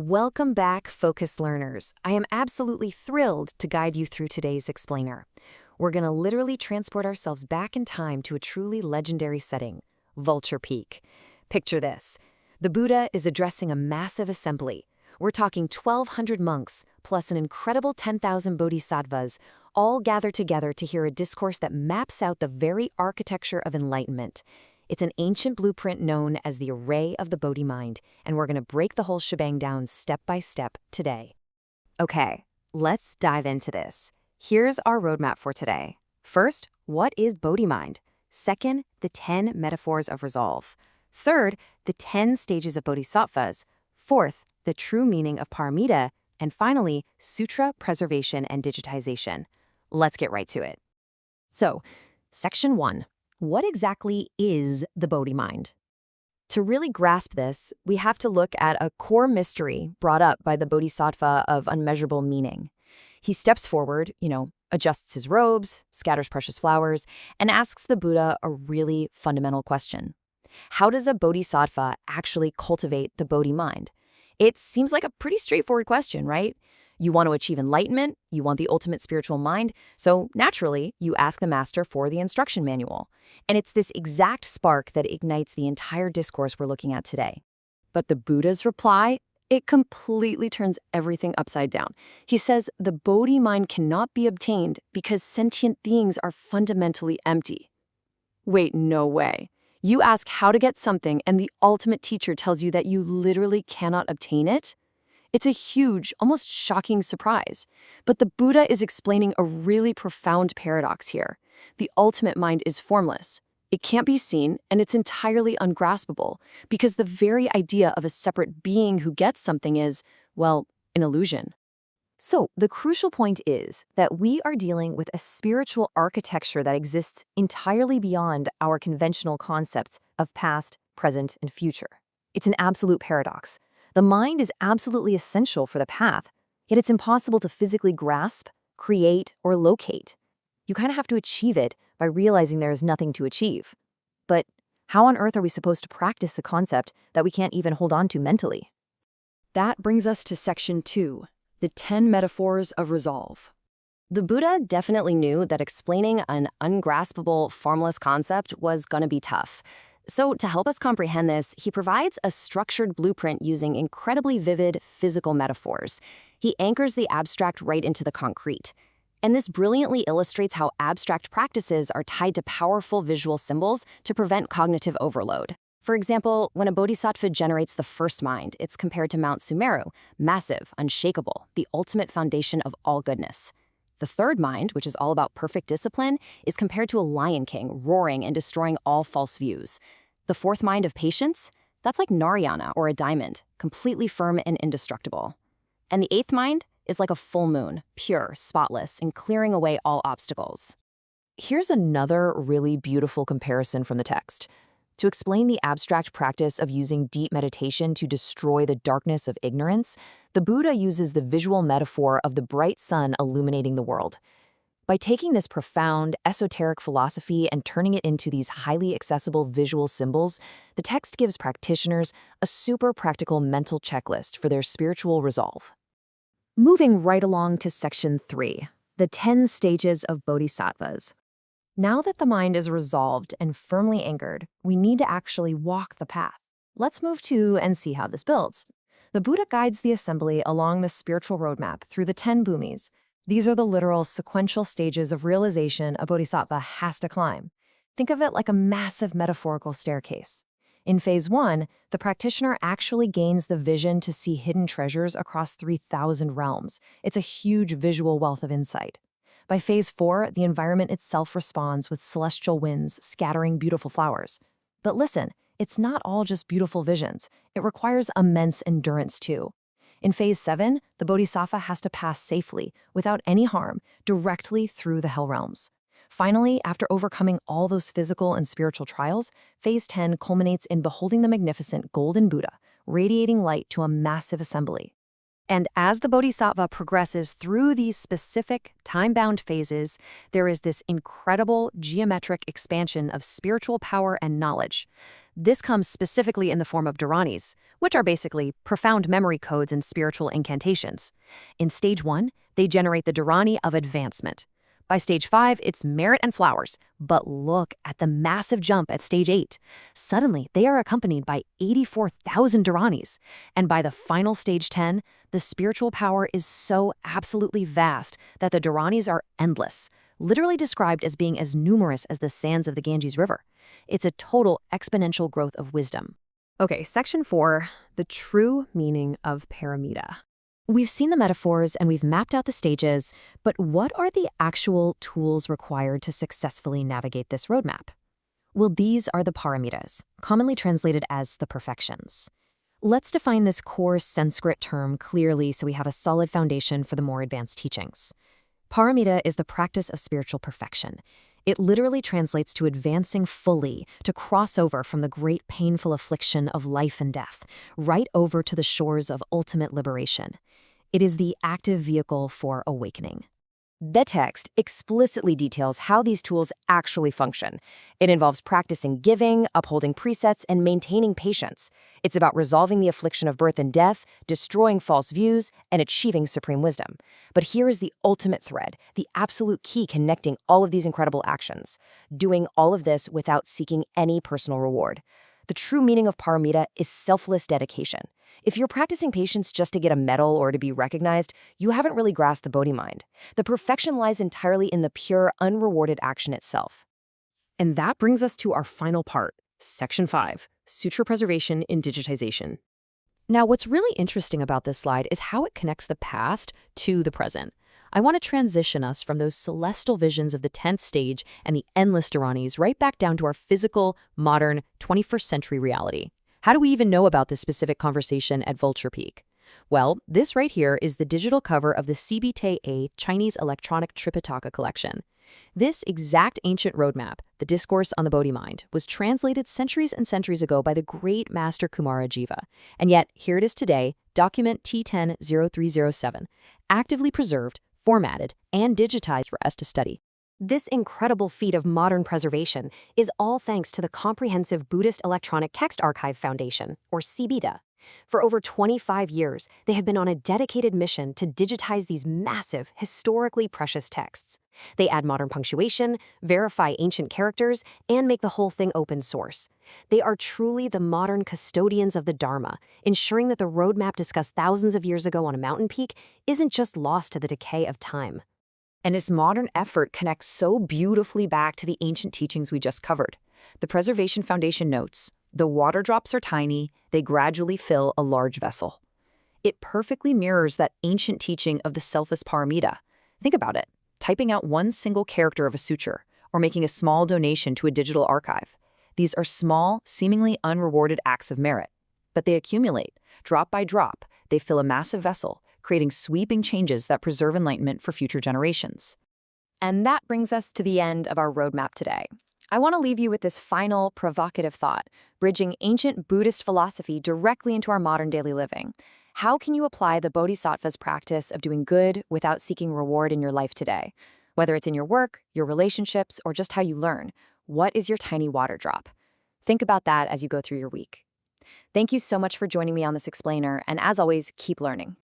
Welcome back, Focus Learners. I am absolutely thrilled to guide you through today's explainer. We're going to literally transport ourselves back in time to a truly legendary setting, Vulture Peak. Picture this. The Buddha is addressing a massive assembly. We're talking 1,200 monks, plus an incredible 10,000 Bodhisattvas, all gathered together to hear a discourse that maps out the very architecture of enlightenment. It's an ancient blueprint known as the Array of the Bodhi-Mind, and we're going to break the whole shebang down step by step today. Okay, let's dive into this. Here's our roadmap for today. First, what is Bodhi-Mind? Second, the 10 metaphors of resolve. Third, the 10 stages of Bodhisattvas. Fourth, the true meaning of Pāramitā. And finally, Sūtra preservation and digitization. Let's get right to it. So, Section 1. What exactly is the Bodhi-Mind? To really grasp this, we have to look at a core mystery brought up by the Bodhisattva of unmeasurable meaning. He steps forward, adjusts his robes, scatters precious flowers, and asks the Buddha a really fundamental question. How does a Bodhisattva actually cultivate the Bodhi-Mind? It seems like a pretty straightforward question, right? You want to achieve enlightenment, you want the ultimate spiritual mind, so naturally, you ask the master for the instruction manual. And it's this exact spark that ignites the entire discourse we're looking at today. But the Buddha's reply, it completely turns everything upside down. He says the Bodhi-Mind cannot be obtained because sentient beings are fundamentally empty. Wait, no way. You ask how to get something and the ultimate teacher tells you that you literally cannot obtain it? It's a huge, almost shocking surprise. But the Buddha is explaining a really profound paradox here. The ultimate mind is formless. It can't be seen, and it's entirely ungraspable, because the very idea of a separate being who gets something is, well, an illusion. So the crucial point is that we are dealing with a spiritual architecture that exists entirely beyond our conventional concepts of past, present, and future. It's an absolute paradox. The mind is absolutely essential for the path, yet it's impossible to physically grasp, create, or locate. You kind of have to achieve it by realizing there is nothing to achieve. But how on earth are we supposed to practice a concept that we can't even hold on to mentally? That brings us to Section 2, the 10 metaphors of resolve. The Buddha definitely knew that explaining an ungraspable, formless concept was going to be tough. So to help us comprehend this, he provides a structured blueprint using incredibly vivid physical metaphors. He anchors the abstract right into the concrete. And this brilliantly illustrates how abstract practices are tied to powerful visual symbols to prevent cognitive overload. For example, when a bodhisattva generates the first mind, it's compared to Mount Sumeru, massive, unshakable, the ultimate foundation of all goodness. The third mind, which is all about perfect discipline, is compared to a lion king, roaring and destroying all false views. The fourth mind of patience, that's like Narayana or a diamond, completely firm and indestructible. And the eighth mind is like a full moon, pure, spotless, and clearing away all obstacles. Here's another really beautiful comparison from the text. To explain the abstract practice of using deep meditation to destroy the darkness of ignorance, the Buddha uses the visual metaphor of the bright sun illuminating the world. By taking this profound, esoteric philosophy and turning it into these highly accessible visual symbols, the text gives practitioners a super practical mental checklist for their spiritual resolve. Moving right along to Section 3, the 10 stages of Bodhisattvas. Now that the mind is resolved and firmly anchored, we need to actually walk the path. Let's move to and see how this builds. The Buddha guides the assembly along the spiritual roadmap through the 10 bhumis. These are the literal sequential stages of realization a bodhisattva has to climb. Think of it like a massive metaphorical staircase. In Phase 1, the practitioner actually gains the vision to see hidden treasures across 3,000 realms. It's a huge visual wealth of insight. By Phase 4, the environment itself responds with celestial winds scattering beautiful flowers. But listen, it's not all just beautiful visions. It requires immense endurance too. In Phase 7, the bodhisattva has to pass safely, without any harm, directly through the hell realms. Finally, after overcoming all those physical and spiritual trials, Phase 10 culminates in beholding the magnificent golden Buddha, radiating light to a massive assembly. And as the Bodhisattva progresses through these specific, time-bound phases, there is this incredible geometric expansion of spiritual power and knowledge. This comes specifically in the form of Dharanis, which are basically profound memory codes and spiritual incantations. In stage 1, they generate the Dharani of advancement. By stage 5, it's merit and flowers. But look at the massive jump at stage 8. Suddenly, they are accompanied by 84,000 Dharanis. And by the final stage 10, the spiritual power is so absolutely vast that the Dharanis are endless, literally described as being as numerous as the sands of the Ganges River. It's a total exponential growth of wisdom. Okay, section 4, the true meaning of paramita. We've seen the metaphors and we've mapped out the stages, but what are the actual tools required to successfully navigate this roadmap? Well, these are the Pāramitās, commonly translated as the perfections. Let's define this core Sanskrit term clearly so we have a solid foundation for the more advanced teachings. Pāramita is the practice of spiritual perfection. It literally translates to advancing fully, to cross over from the great painful affliction of life and death, right over to the shores of ultimate liberation. It is the active vehicle for awakening. The text explicitly details how these tools actually function. It involves practicing giving, upholding precepts, and maintaining patience. It's about resolving the affliction of birth and death, destroying false views, and achieving supreme wisdom. But here is the ultimate thread, the absolute key connecting all of these incredible actions, doing all of this without seeking any personal reward. The true meaning of paramita is selfless dedication. If you're practicing patience just to get a medal or to be recognized, you haven't really grasped the Bodhi-Mind. The perfection lies entirely in the pure, unrewarded action itself. And that brings us to our final part, section 5, Sutra preservation in digitization. Now, what's really interesting about this slide is how it connects the past to the present. I want to transition us from those celestial visions of the 10th stage and the endless Dharanis right back down to our physical, modern, 21st century reality. How do we even know about this specific conversation at Vulture Peak? Well, this right here is the digital cover of the CBTA Chinese Electronic Tripitaka collection. This exact ancient roadmap, the Discourse on the Bodhi-Mind, was translated centuries and centuries ago by the great master Kumarajiva. And yet, here it is today, document T10-0307, actively preserved, formatted, and digitized for us to study. This incredible feat of modern preservation is all thanks to the Comprehensive Buddhist Electronic Text Archive Foundation, or CBTA. For over 25 years, they have been on a dedicated mission to digitize these massive, historically precious texts. They add modern punctuation, verify ancient characters, and make the whole thing open source. They are truly the modern custodians of the Dharma, ensuring that the roadmap discussed thousands of years ago on a mountain peak isn't just lost to the decay of time. And this modern effort connects so beautifully back to the ancient teachings we just covered. The Preservation Foundation notes, the water drops are tiny, they gradually fill a large vessel. It perfectly mirrors that ancient teaching of the selfless paramita. Think about it, typing out one single character of a sutra, or making a small donation to a digital archive. These are small, seemingly unrewarded acts of merit. But they accumulate. Drop by drop, they fill a massive vessel, creating sweeping changes that preserve enlightenment for future generations. And that brings us to the end of our roadmap today. I want to leave you with this final, provocative thought, bridging ancient Buddhist philosophy directly into our modern daily living. How can you apply the Bodhisattva's practice of doing good without seeking reward in your life today? Whether it's in your work, your relationships, or just how you learn, what is your tiny water drop? Think about that as you go through your week. Thank you so much for joining me on this explainer, and as always, keep learning.